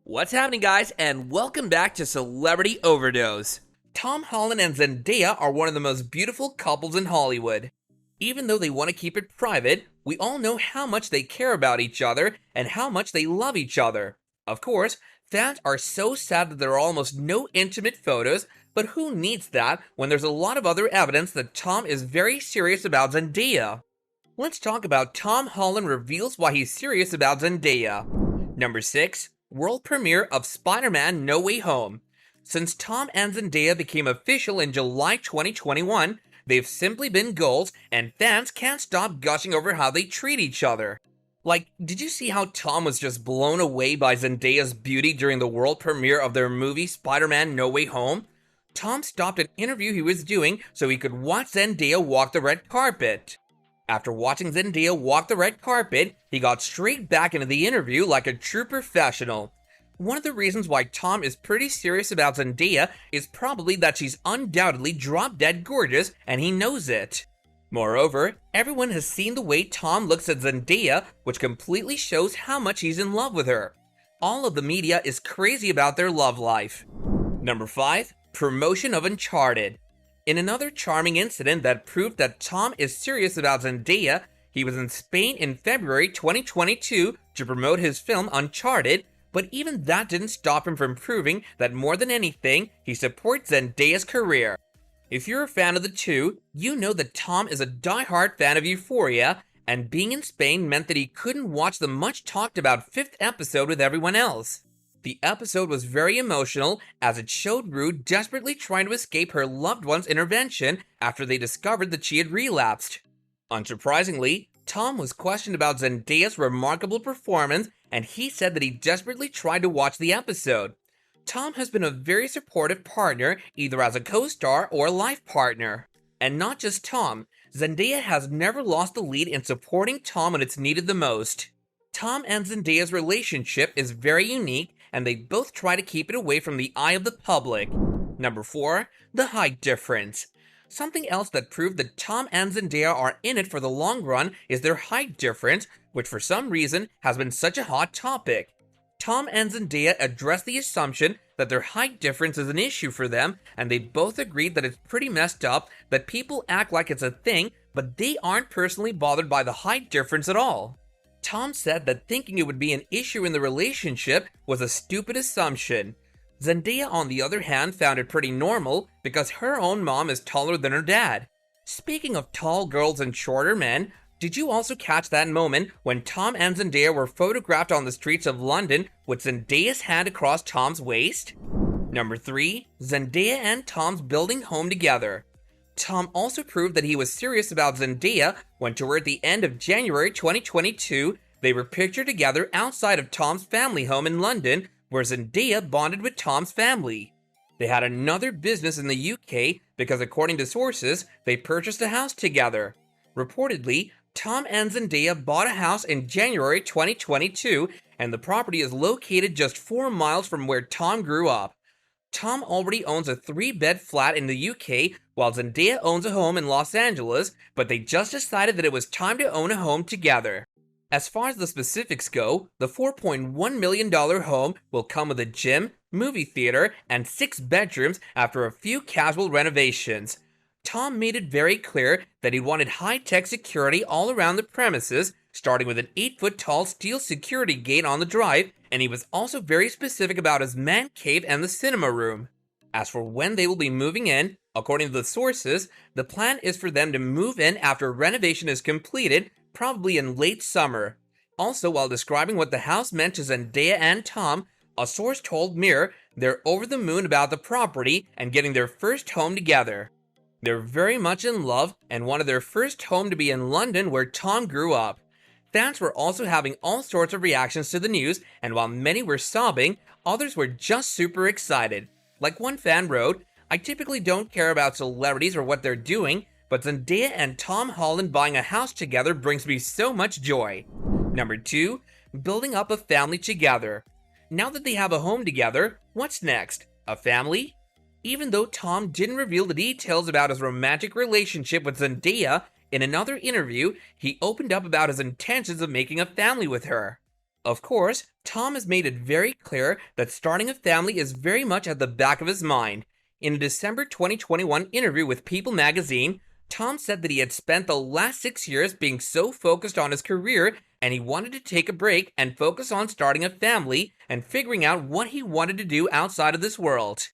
What's happening, guys, and welcome back to Celebrity Overdose. Tom Holland and Zendaya are one of the most beautiful couples in Hollywood. Even though they want to keep it private, we all know how much they care about each other and how much they love each other. Of course, fans are so sad that there are almost no intimate photos, but who needs that when there's a lot of other evidence that Tom is very serious about Zendaya? Let's talk about Tom Holland reveals why he's serious about Zendaya. Number 6. World premiere of Spider-Man No Way Home. Since Tom and Zendaya became official in July 2021, they've simply been goals, and fans can't stop gushing over how they treat each other. Like, did you see how Tom was just blown away by Zendaya's beauty during the world premiere of their movie Spider-Man No Way Home? Tom stopped an interview he was doing so he could watch Zendaya walk the red carpet. After watching Zendaya walk the red carpet, he got straight back into the interview like a true professional. One of the reasons why Tom is pretty serious about Zendaya is probably that she's undoubtedly drop-dead gorgeous, and he knows it. Moreover, everyone has seen the way Tom looks at Zendaya, which completely shows how much he's in love with her. All of the media is crazy about their love life. Number 5. Promotion of Uncharted. In another charming incident that proved that Tom is serious about Zendaya, he was in Spain in February 2022 to promote his film Uncharted, but even that didn't stop him from proving that more than anything, he supports Zendaya's career. If you're a fan of the two, you know that Tom is a die-hard fan of Euphoria, and being in Spain meant that he couldn't watch the much talked about 5th episode with everyone else. The episode was very emotional as it showed Rue desperately trying to escape her loved one's intervention after they discovered that she had relapsed. Unsurprisingly, Tom was questioned about Zendaya's remarkable performance, and he said that he desperately tried to watch the episode. Tom has been a very supportive partner, either as a co-star or a life partner. And not just Tom, Zendaya has never lost the lead in supporting Tom when it's needed the most. Tom and Zendaya's relationship is very unique, and they both try to keep it away from the eye of the public. Number 4. The height difference. Something else that proved that Tom and Zendaya are in it for the long run is their height difference, which for some reason has been such a hot topic. Tom and Zendaya addressed the assumption that their height difference is an issue for them, and they both agreed that it's pretty messed up that people act like it's a thing, but they aren't personally bothered by the height difference at all. Tom said that thinking it would be an issue in the relationship was a stupid assumption. Zendaya, on the other hand, found it pretty normal because her own mom is taller than her dad. Speaking of tall girls and shorter men, did you also catch that moment when Tom and Zendaya were photographed on the streets of London with Zendaya's hand across Tom's waist? Number 3. Zendaya and Tom's building home together. Tom also proved that he was serious about Zendaya when toward the end of January 2022, they were pictured together outside of Tom's family home in London, where Zendaya bonded with Tom's family. They had another business in the UK because, according to sources, they purchased a house together. Reportedly, Tom and Zendaya bought a house in January 2022, and the property is located just 4 miles from where Tom grew up. Tom already owns a 3-bed flat in the UK, while Zendaya owns a home in Los Angeles, but they just decided that it was time to own a home together. As far as the specifics go, the $4.1 million home will come with a gym, movie theater, and 6 bedrooms after a few casual renovations. Tom made it very clear that he wanted high-tech security all around the premises, starting with an 8-foot-tall steel security gate on the drive, and he was also very specific about his man cave and the cinema room. As for when they will be moving in, according to the sources, the plan is for them to move in after renovation is completed, probably in late summer. Also, while describing what the house meant to Zendaya and Tom, a source told Mirror they're over the moon about the property and getting their first home together. They're very much in love and wanted their first home to be in London, where Tom grew up. Fans were also having all sorts of reactions to the news, and while many were sobbing, others were just super excited. Like one fan wrote, "I typically don't care about celebrities or what they're doing, but Zendaya and Tom Holland buying a house together brings me so much joy." Number 2. Building up a family together. Now that they have a home together, what's next? A family? Even though Tom didn't reveal the details about his romantic relationship with Zendaya, in another interview, he opened up about his intentions of making a family with her. Of course, Tom has made it very clear that starting a family is very much at the back of his mind. In a December 2021 interview with People magazine, Tom said that he had spent the last 6 years being so focused on his career and he wanted to take a break and focus on starting a family and figuring out what he wanted to do outside of this world.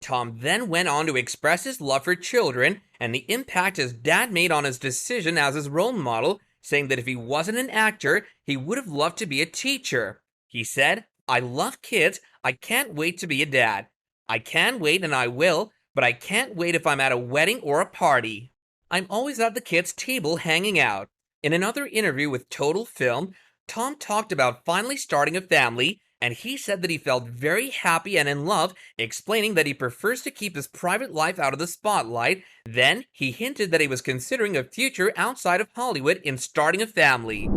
Tom then went on to express his love for children and the impact his dad made on his decision as his role model, saying that if he wasn't an actor, he would have loved to be a teacher. He said, "I love kids. I can't wait to be a dad. I can wait and I will, but I can't wait if I'm at a wedding or a party. I'm always at the kids' table hanging out." In another interview with Total Film, Tom talked about finally starting a family, and he said that he felt very happy and in love, explaining that he prefers to keep his private life out of the spotlight. Then, he hinted that he was considering a future outside of Hollywood in starting a family.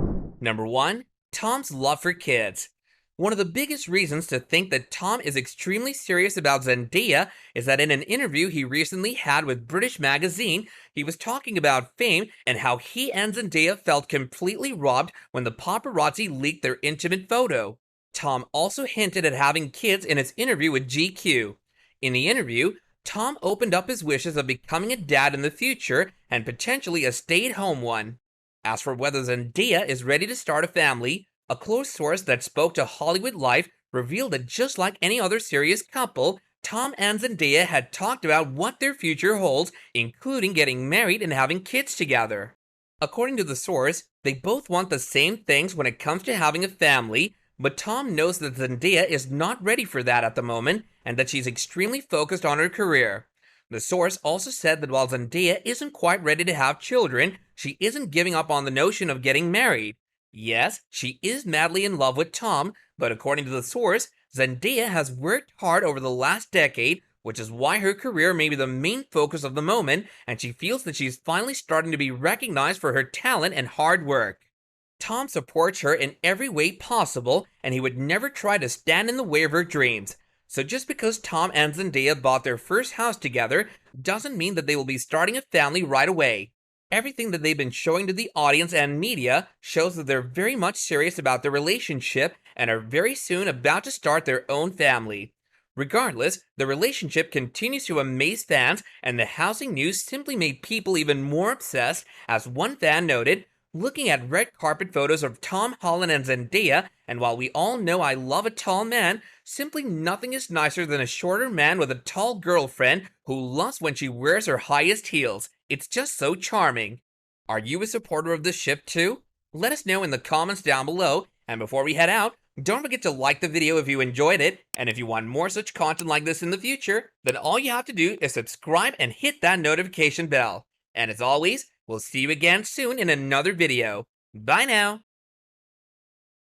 Number 1. Tom's love for kids. One of the biggest reasons to think that Tom is extremely serious about Zendaya is that in an interview he recently had with British Magazine, he was talking about fame and how he and Zendaya felt completely robbed when the paparazzi leaked their intimate photo. Tom also hinted at having kids in his interview with GQ. In the interview, Tom opened up his wishes of becoming a dad in the future and potentially a stay-at-home one. As for whether Zendaya is ready to start a family, a close source that spoke to Hollywood Life revealed that just like any other serious couple, Tom and Zendaya had talked about what their future holds, including getting married and having kids together. According to the source, they both want the same things when it comes to having a family, but Tom knows that Zendaya is not ready for that at the moment and that she's extremely focused on her career. The source also said that while Zendaya isn't quite ready to have children, she isn't giving up on the notion of getting married. Yes, she is madly in love with Tom, but according to the source, Zendaya has worked hard over the last decade, which is why her career may be the main focus of the moment, and she feels that she's finally starting to be recognized for her talent and hard work. Tom supports her in every way possible, and he would never try to stand in the way of her dreams. So just because Tom and Zendaya bought their first house together doesn't mean that they will be starting a family right away. Everything that they've been showing to the audience and media shows that they're very much serious about their relationship and are very soon about to start their own family. Regardless, the relationship continues to amaze fans, and the housing news simply made people even more obsessed, as one fan noted, "Looking at red carpet photos of Tom Holland and Zendaya, and while we all know I love a tall man, simply nothing is nicer than a shorter man with a tall girlfriend who loves when she wears her highest heels. It's just so charming." Are you a supporter of this ship too? Let us know in the comments down below, and before we head out, don't forget to like the video if you enjoyed it, and if you want more such content like this in the future, then all you have to do is subscribe and hit that notification bell. And as always, we'll see you again soon in another video. Bye now!